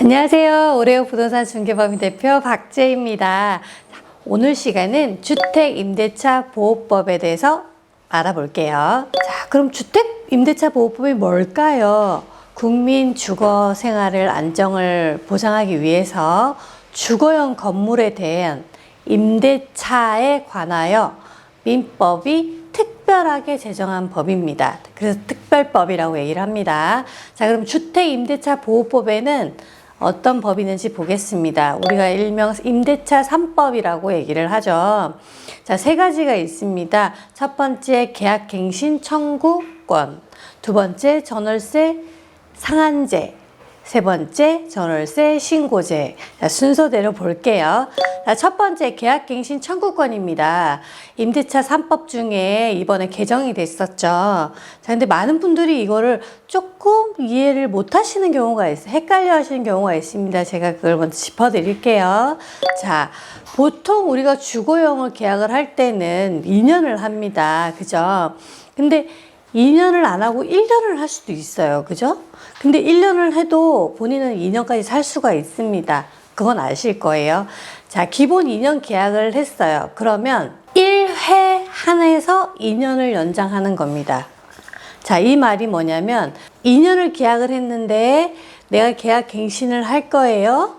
안녕하세요. 오레오 부동산 중개법인 대표 박재입니다. 오늘 시간은 주택임대차 보호법에 대해서 알아볼게요. 자, 그럼 주택임대차 보호법이 뭘까요? 국민 주거 생활을 안정을 보장하기 위해서 주거용 건물에 대한 임대차에 관하여 민법이 특별하게 제정한 법입니다. 그래서 특별법이라고 얘기를 합니다. 자, 그럼 주택임대차 보호법에는 어떤 법이 있는지 보겠습니다. 우리가 일명 임대차 3법이라고 얘기를 하죠. 자, 세 가지가 있습니다. 첫 번째 계약갱신 청구권, 두 번째 전월세 상한제, 세 번째 전월세 신고제. 자, 순서대로 볼게요. 자, 첫 번째 계약갱신 청구권입니다. 임대차 3법 중에 이번에 개정이 됐었죠. 자, 근데 많은 분들이 이거를 조금 이해를 못 하시는 경우가 있어요. 헷갈려 하시는 경우가 있습니다. 제가 그걸 먼저 짚어드릴게요. 자, 보통 우리가 주거용을 계약을 할 때는 2년을 합니다. 그죠? 근데 2년을 안 하고 1년을 할 수도 있어요. 그죠? 근데 1년을 해도 본인은 2년까지 살 수가 있습니다. 그건 아실 거예요. 자, 기본 2년 계약을 했어요. 그러면 1회 한해서 2년을 연장하는 겁니다. 자, 이 말이 뭐냐면 2년을 계약을 했는데 내가 계약 갱신을 할 거예요.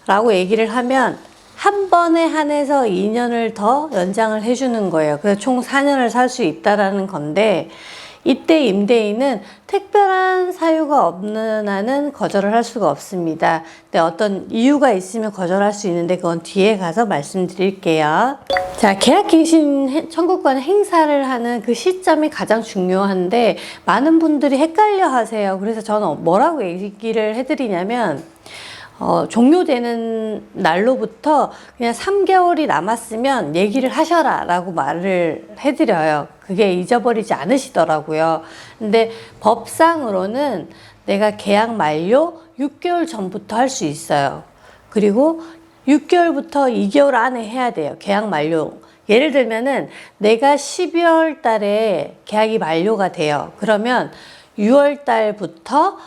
라고 얘기를 하면 한 번에 한해서 2년을 더 연장을 해주는 거예요. 그래서 총 4년을 살 수 있다라는 건데 이때 임대인은 특별한 사유가 없는 한은 거절을 할 수가 없습니다. 근데 어떤 이유가 있으면 거절할 수 있는데 그건 뒤에 가서 말씀드릴게요. 자, 계약갱신 청구권 행사를 하는 그 시점이 가장 중요한데 많은 분들이 헷갈려 하세요. 그래서 저는 뭐라고 얘기를 해드리냐면 종료되는 날로부터 그냥 3개월이 남았으면 얘기를 하셔라 라고 말을 해드려요. 그게 잊어버리지 않으시더라고요. 근데 법상으로는 내가 계약 만료 6개월 전부터 할 수 있어요. 그리고 6개월부터 2개월 안에 해야 돼요. 계약 만료. 예를 들면은 내가 12월 달에 계약이 만료가 돼요. 그러면 6월 달부터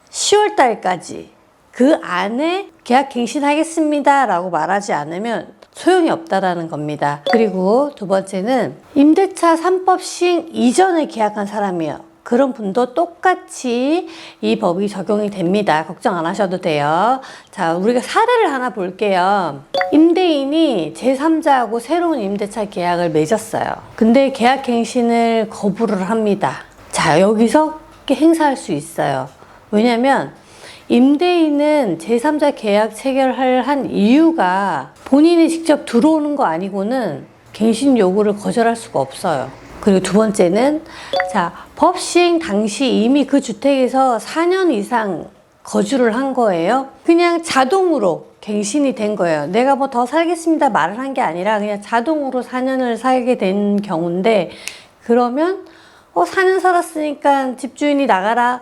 10월 달까지 그 안에 계약 갱신하겠습니다 라고 말하지 않으면 소용이 없다라는 겁니다. 그리고 두 번째는 임대차 3법 시행 이전에 계약한 사람이에요. 그런 분도 똑같이 이 법이 적용이 됩니다. 걱정 안 하셔도 돼요. 자, 우리가 사례를 하나 볼게요. 임대인이 제3자하고 새로운 임대차 계약을 맺었어요. 근데 계약 갱신을 거부를 합니다. 자, 여기서 행사할 수 있어요. 왜냐면 임대인은 제3자 계약 체결을 한 이유가 본인이 직접 들어오는 거 아니고는 갱신 요구를 거절할 수가 없어요. 그리고 두 번째는 자, 법 시행 당시 이미 그 주택에서 4년 이상 거주를 한 거예요. 그냥 자동으로 갱신이 된 거예요. 내가 뭐 더 살겠습니다 말을 한 게 아니라 그냥 자동으로 4년을 살게 된 경우인데 그러면 4년 살았으니까 집주인이 나가라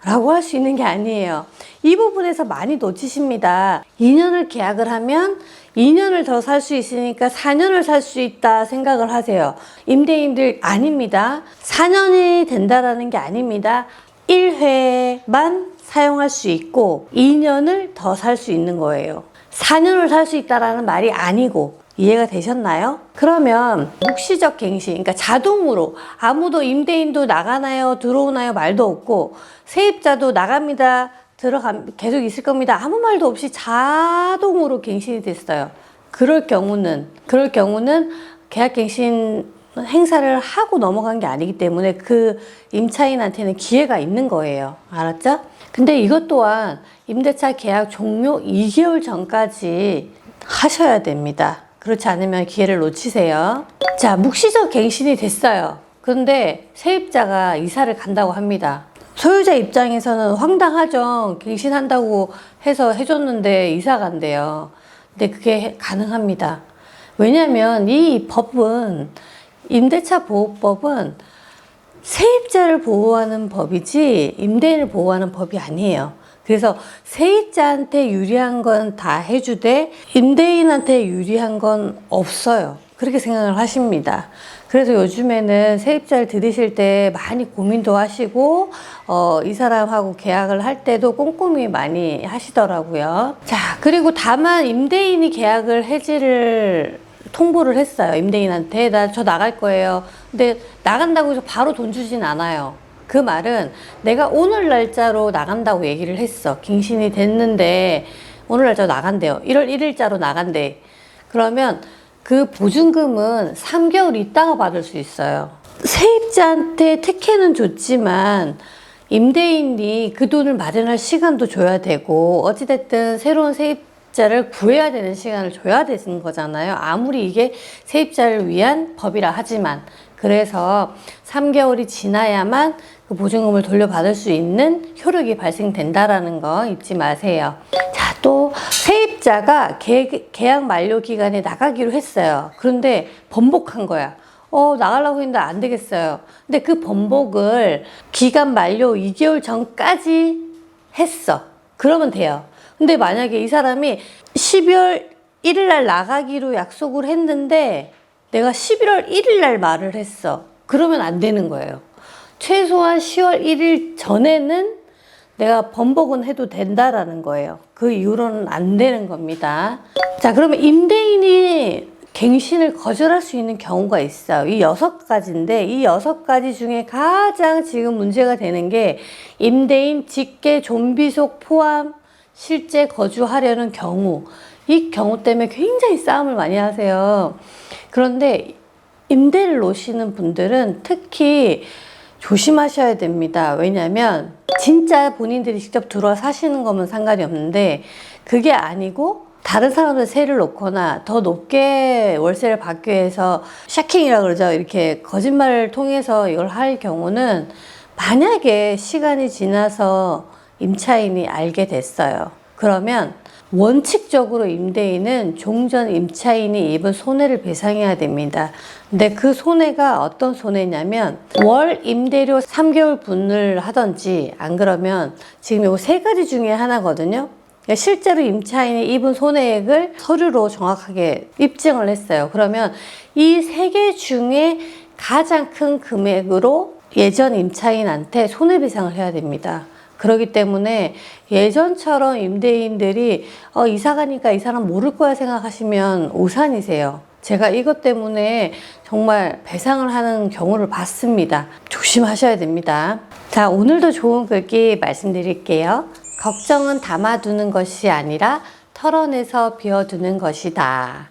라고 할 수 있는 게 아니에요. 이 부분에서 많이 놓치십니다. 2년을 계약을 하면 2년을 더 살 수 있으니까 4년을 살 수 있다 생각을 하세요. 임대인들 아닙니다. 4년이 된다라는 게 아닙니다. 1회만 사용할 수 있고 2년을 더 살 수 있는 거예요. 4년을 살 수 있다라는 말이 아니고 이해가 되셨나요? 그러면 묵시적 갱신, 그러니까 자동으로 아무도 임대인도 나가나요, 들어오나요 말도 없고 세입자도 나갑니다, 계속 있을 겁니다 아무 말도 없이 자동으로 갱신이 됐어요. 그럴 경우는 계약갱신 행사를 하고 넘어간 게 아니기 때문에 그 임차인한테는 기회가 있는 거예요. 알았죠? 근데 이것 또한 임대차 계약 종료 2개월 전까지 하셔야 됩니다. 그렇지 않으면 기회를 놓치세요. 자, 묵시적 갱신이 됐어요. 그런데 세입자가 이사를 간다고 합니다. 소유자 입장에서는 황당하죠. 갱신한다고 해서 해줬는데 이사 간대요. 근데 그게 가능합니다. 왜냐면 이 법은 임대차 보호법은 세입자를 보호하는 법이지 임대인을 보호하는 법이 아니에요. 그래서 세입자한테 유리한 건 다 해주되 임대인한테 유리한 건 없어요. 그렇게 생각을 하십니다. 그래서 요즘에는 세입자를 들이실 때 많이 고민도 하시고 이 사람하고 계약을 할 때도 꼼꼼히 많이 하시더라고요. 자, 그리고 다만 임대인이 계약을 해지를 통보를 했어요. 임대인한테 저 나갈 거예요. 근데 나간다고 해서 바로 돈 주진 않아요. 그 말은 내가 오늘 날짜로 나간다고 얘기를 했어. 갱신이 됐는데 오늘 날짜로 나간대요. 1월 1일자로 나간대. 그러면 그 보증금은 3개월 있다가 받을 수 있어요. 세입자한테 특혜는 줬지만 임대인이 그 돈을 마련할 시간도 줘야 되고 어찌됐든 새로운 세입자를 구해야 되는 시간을 줘야 되는 거잖아요. 아무리 이게 세입자를 위한 법이라 하지만. 그래서 3개월이 지나야만 그 보증금을 돌려받을 수 있는 효력이 발생된다라는 거 잊지 마세요. 자, 또 세입자가 계약 만료 기간에 나가기로 했어요. 그런데 번복한 거야. 나가려고 했는데 안 되겠어요. 근데 그 번복을 기간 만료 2개월 전까지 했어. 그러면 돼요. 근데 만약에 이 사람이 12월 1일 날 나가기로 약속을 했는데 내가 11월 1일 날 말을 했어. 그러면 안 되는 거예요. 최소한 10월 1일 전에는 내가 번복은 해도 된다라는 거예요. 그 이후로는 안 되는 겁니다. 자, 그러면 임대인이 갱신을 거절할 수 있는 경우가 있어요. 이 6가지인데 이 6가지 중에 가장 지금 문제가 되는 게 임대인 직계 좀비속 포함 실제 거주하려는 경우. 이 경우 때문에 굉장히 싸움을 많이 하세요. 그런데 임대를 놓으시는 분들은 특히 조심하셔야 됩니다. 왜냐하면 진짜 본인들이 직접 들어와 사시는 거면 상관이 없는데 그게 아니고 다른 사람들 세를 놓거나 더 높게 월세를 받기 위해서 샤킹이라고 그러죠. 이렇게 거짓말을 통해서 이걸 할 경우는 만약에 시간이 지나서 임차인이 알게 됐어요. 그러면 원칙적으로 임대인은 종전 임차인이 입은 손해를 배상해야 됩니다. 근데 그 손해가 어떤 손해냐면 월 임대료 3개월 분을 하든지 안 그러면 지금 요 3가지 중에 하나거든요. 실제로 임차인이 입은 손해액을 서류로 정확하게 입증을 했어요. 그러면 이 3개 중에 가장 큰 금액으로 예전 임차인한테 손해배상을 해야 됩니다. 그렇기 때문에 예전처럼 임대인들이 이사 가니까 이 사람 모를 거야 생각하시면 오산이세요. 제가 이것 때문에 정말 배상을 하는 경우를 봤습니다. 조심하셔야 됩니다. 자, 오늘도 좋은 글귀 말씀드릴게요. 걱정은 담아두는 것이 아니라 털어내서 비워두는 것이다.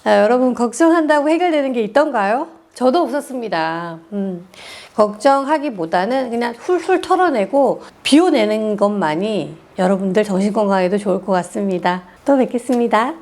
자, 여러분 걱정한다고 해결되는 게 있던가요? 저도 없었습니다. 걱정하기보다는 그냥 훌훌 털어내고 비워내는 것만이 여러분들 정신건강에도 좋을 것 같습니다. 또 뵙겠습니다.